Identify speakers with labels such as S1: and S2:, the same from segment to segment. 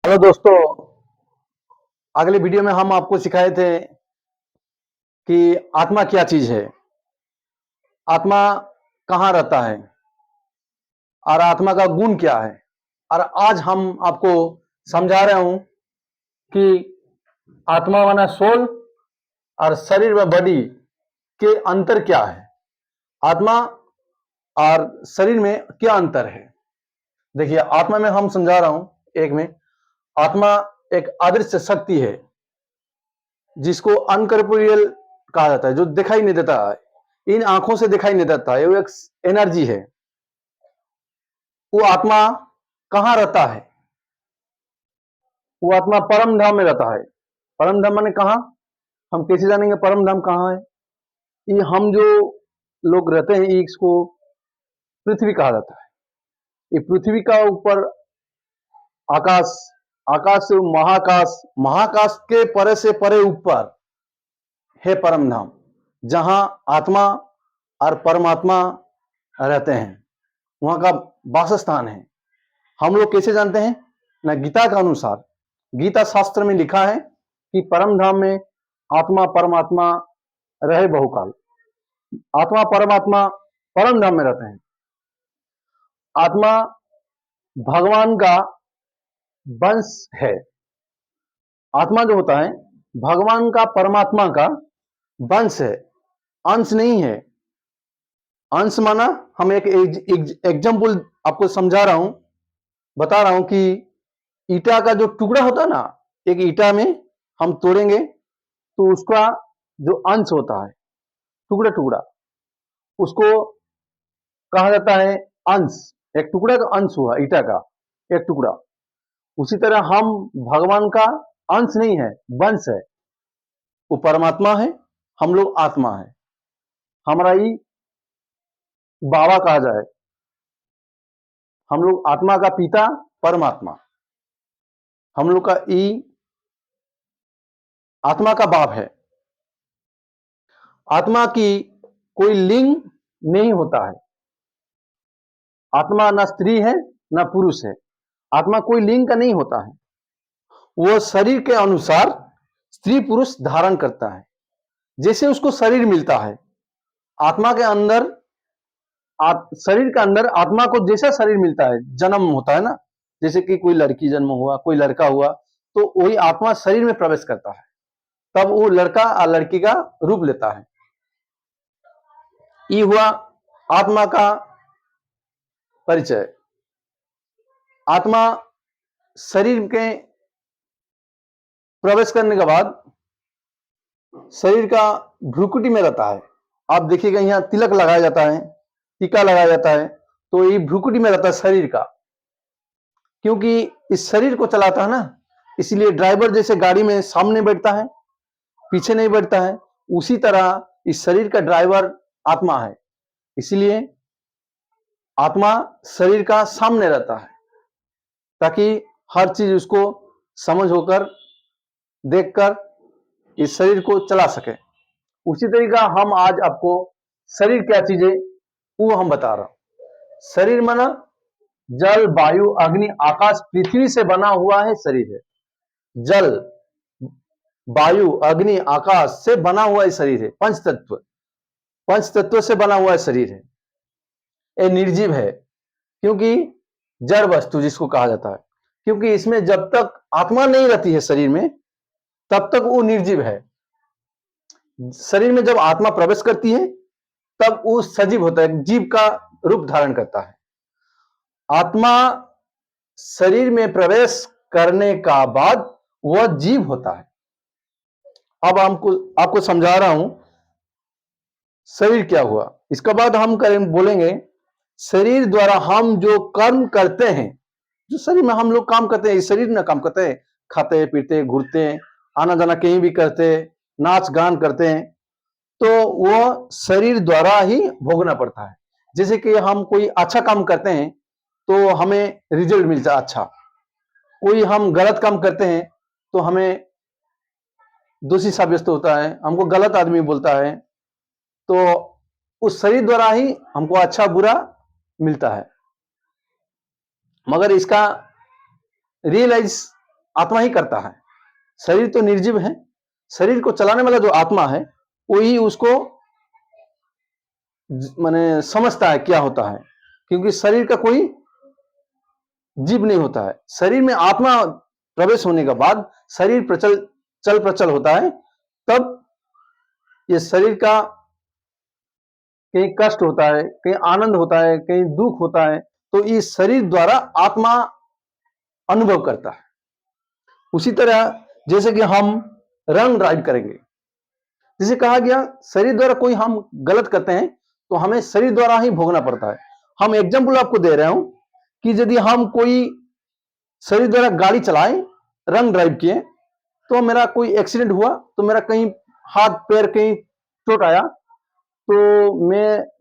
S1: Hello दोस्तों, अगले video में हम आपको सिखाए थे कि आत्मा क्या चीज है, आत्मा कहाँ रहता है और आत्मा का गुण क्या है। और आज हम आपको समझा रहे हूं कि आत्मा माना सोल और शरीर व बॉडी के अंतर क्या है, आत्मा और शरीर में क्या अंतर है। देखिए, आत्मा में हम समझा रहा हूं, एक में आत्मा एक अदृश्य शक्ति है जिसको अनकॉर्पोरियल कहा जाता है, जो दिखाई नहीं देता है, इन आंखों से दिखाई नहीं देता है, वो एक एनर्जी है। वो आत्मा कहाँ रहता है? वो आत्मा परम धाम में रहता है। परम धाम माने कहाँ? हम कैसे जानेंगे परम धाम कहाँ है? ये हम जो लोग रहते हैं, इसको पृथ्वी कहा जाता है। ये पृथ्वी का ऊपर आकाश, आकाश से महाकाश, महाकाश के परे से परे ऊपर है परम धाम, जहां आत्मा और परमात्मा रहते हैं, वहां का वासस्थान है। हम लोग कैसे जानते हैं ना? गीता के अनुसार, गीता शास्त्र में लिखा है कि परम धाम में आत्मा परमात्मा रहे बहुकाल। आत्मा परमात्मा परम धाम में रहते हैं। आत्मा भगवान का वंश है। आत्मा जो होता है भगवान का, परमात्मा का वंश है, अंश नहीं है। अंश माना, हम एक एग्जाम्पल आपको समझा रहा हूं, बता रहा हूं कि ईटा का जो टुकड़ा होता है ना, एक ईटा में हम तोड़ेंगे तो उसका जो अंश होता है, टुकड़ा टुकड़ा, उसको कहा जाता है अंश। एक टुकड़ा का अंश हुआ, ईटा का एक टुकड़ा। उसी तरह हम भगवान का अंश नहीं है, वंश है। वो परमात्मा है, हम लोग आत्मा है। हमारा ही बाबा कहा जाए, हम लोग आत्मा का पिता परमात्मा, हम लोग का ई आत्मा का बाप है। आत्मा की कोई लिंग नहीं होता है। आत्मा ना स्त्री है ना पुरुष है। आत्मा कोई लिंग का नहीं होता है। वह शरीर के अनुसार स्त्री पुरुष धारण करता है, जैसे उसको शरीर मिलता है। आत्मा के अंदर, शरीर के अंदर आत्मा को जैसा शरीर मिलता है, जन्म होता है ना, जैसे कि कोई लड़की जन्म हुआ, कोई लड़का हुआ, तो वही आत्मा शरीर में प्रवेश करता है, तब वो लड़का और लड़की का रूप लेता है। ये हुआ आत्मा का परिचय। आत्मा शरीर के प्रवेश करने के बाद शरीर का भ्रुकुटी में रहता है। आप देखिएगा, यहाँ तिलक लगाया जाता है, टीका लगाया जाता है, तो ये भ्रुकुटी में रहता है शरीर का, क्योंकि इस शरीर को चलाता है ना। इसलिए ड्राइवर जैसे गाड़ी में सामने बैठता है, पीछे नहीं बैठता है, उसी तरह इस शरीर का ड्राइवर आत्मा है। इसलिए आत्मा शरीर का सामने रहता है, ताकि हर चीज उसको समझ होकर, देखकर इस शरीर को चला सके। उसी तरीका हम आज आपको शरीर क्या चीज है वो हम बता रहा हूं। शरीर माना जल वायु अग्नि आकाश पृथ्वी से बना हुआ है शरीर है। जल वायु अग्नि आकाश से बना हुआ है शरीर है। पंच तत्व, पंच तत्व से बना हुआ है शरीर है। ये निर्जीव है, क्योंकि जड़ वस्तु जिसको कहा जाता है, क्योंकि इसमें जब तक आत्मा नहीं रहती है शरीर में, तब तक वो निर्जीव है। शरीर में जब आत्मा प्रवेश करती है, तब वो सजीव होता है, जीव का रूप धारण करता है। आत्मा शरीर में प्रवेश करने का बाद वह जीव होता है। अब हमको आपको समझा रहा हूं शरीर क्या हुआ। इसके बाद हम बोलेंगे शरीर द्वारा हम जो कर्म करते हैं, जो शरीर में हम लोग काम करते हैं, इस शरीर में काम करते हैं, खाते पीते घूरते हैं, आना जाना कहीं भी करते हैं, नाच गान करते हैं, तो वो शरीर द्वारा ही भोगना पड़ता है। जैसे कि हम कोई अच्छा काम करते हैं तो हमें रिजल्ट मिलता है अच्छा, कोई हम गलत काम करते हैं तो हमें दोषी साब्यस्त होता है, हमको गलत आदमी बोलता है, तो उस शरीर द्वारा ही हमको अच्छा बुरा मिलता है। मगर इसका रियलाइज आत्मा ही करता है। शरीर तो निर्जीव है, शरीर को चलाने वाला जो आत्मा है वही उसको माने समझता है क्या होता है, क्योंकि शरीर का कोई जीव नहीं होता है। शरीर में आत्मा प्रवेश होने के बाद शरीर चल प्रचल होता है, तब ये शरीर का कहीं कष्ट होता है, कहीं आनंद होता है, कहीं दुख होता है, तो इस शरीर द्वारा आत्मा अनुभव करता है। उसी तरह जैसे कि हम रंग ड्राइव करेंगे, जिसे कहा गया शरीर द्वारा कोई हम गलत करते हैं तो हमें शरीर द्वारा ही भोगना पड़ता है। हम एग्जाम्पल आपको दे रहे हूं कि यदि हम कोई शरीर द्वारा गाड़ी चलाए, रंग ड्राइव किए, तो मेरा कोई एक्सीडेंट हुआ, तो मेरा कहीं हाथ पैर कहीं चोट आया, तो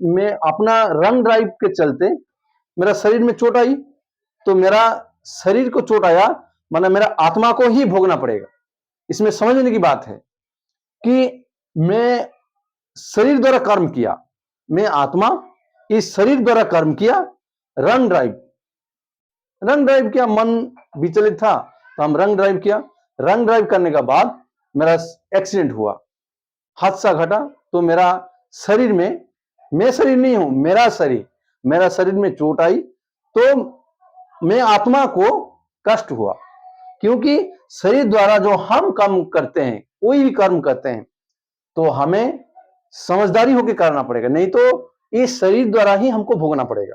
S1: मैं अपना रंग ड्राइव के चलते मेरा शरीर में चोट आई, तो मेरा शरीर को चोट आया माना मेरा आत्मा को ही भोगना पड़ेगा। इसमें समझने की बात है कि मैं शरीर द्वारा कर्म किया, मैं आत्मा इस शरीर द्वारा कर्म किया, रंग ड्राइव किया, मन विचलित था तो हम रंग ड्राइव किया। रंग ड्राइव करने के बाद मेरा एक्सीडेंट हुआ, हादसा घटा, तो मेरा शरीर में, मैं शरीर नहीं हूं, मेरा शरीर में चोट आई, तो मैं आत्मा को कष्ट हुआ, क्योंकि शरीर द्वारा जो हम कर्म करते हैं, कोई भी कर्म करते हैं, तो हमें समझदारी होकर करना पड़ेगा, नहीं तो इस शरीर द्वारा ही हमको भोगना पड़ेगा।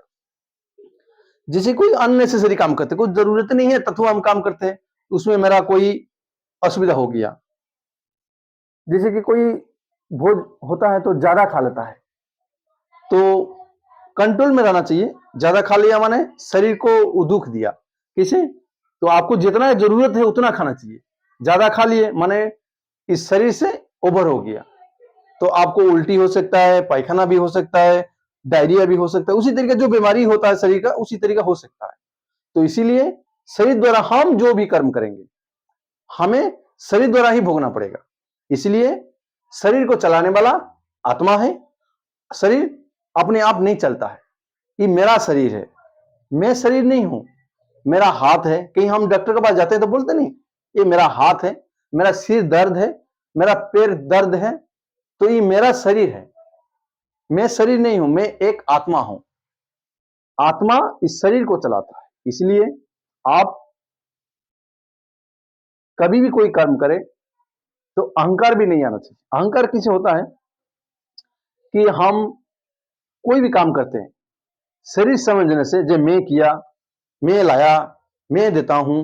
S1: जैसे कोई अननेसेसरी काम करते, कोई जरूरत नहीं है तत्व हम काम करते हैं, उसमें मेरा कोई असुविधा हो गया। जैसे कि कोई भोज होता है तो ज्यादा खा लेता है, तो कंट्रोल में रहना चाहिए। ज्यादा खा लिया माने शरीर को दुख दिया, किसे? तो आपको जितना जरूरत है उतना खाना चाहिए। ज्यादा खा लिए माने इस शरीर से ओवर हो गया, तो आपको उल्टी हो सकता है, पैखाना भी हो सकता है, डायरिया भी हो सकता है, उसी तरीके जो बीमारी होता है शरीर का उसी तरीका हो सकता है। तो इसीलिए शरीर द्वारा हम जो भी कर्म करेंगे हमें शरीर द्वारा ही भोगना पड़ेगा। इसलिए शरीर को चलाने वाला आत्मा है, शरीर अपने आप नहीं चलता है। ये मेरा शरीर है, मैं शरीर नहीं हूं। मेरा हाथ है, कहीं हम डॉक्टर के पास जाते हैं तो बोलते नहीं ये मेरा हाथ है, मेरा सिर दर्द है, मेरा पैर दर्द है, तो ये मेरा शरीर है। मैं शरीर नहीं हूं, मैं एक आत्मा हूं। आत्मा इस शरीर को चलाता है। इसलिए आप कभी भी कोई कर्म करें तो अहंकार भी नहीं आना चाहिए। अहंकार किसे होता है कि हम कोई भी काम करते हैं शरीर समझने से, जो मैं किया, मैं लाया, मैं देता हूं,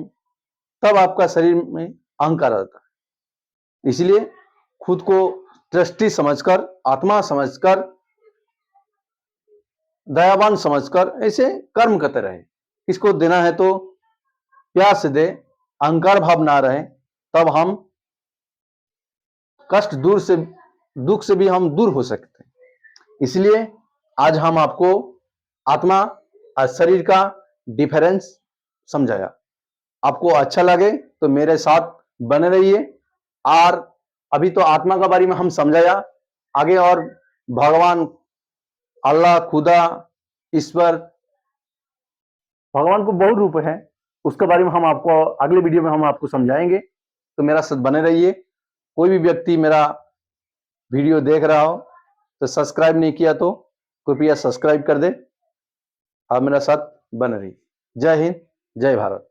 S1: तब आपका शरीर में अहंकार आता है। इसलिए खुद को ट्रस्टी समझकर, आत्मा समझकर, दयावान समझकर ऐसे कर्म करते रहे। किसको देना है तो प्यार से दे, अहंकार भाव ना रहे, तब हम कष्ट दूर से, दुख से भी हम दूर हो सकते हैं। इसलिए आज हम आपको आत्मा और शरीर का डिफरेंस समझाया। आपको अच्छा लगे तो मेरे साथ बने रहिए। और अभी तो आत्मा के बारे में हम समझाया, आगे और भगवान, अल्लाह, खुदा, ईश्वर, भगवान को बहुत रूप है, उसके बारे में हम आपको अगले वीडियो में हम आपको समझाएंगे। तो मेरा साथ बने रहिए। कोई भी व्यक्ति मेरा वीडियो देख रहा हो तो सब्सक्राइब नहीं किया तो कृपया सब्सक्राइब कर दे और मेरा साथ बने रहिए। जय हिंद, जय भारत।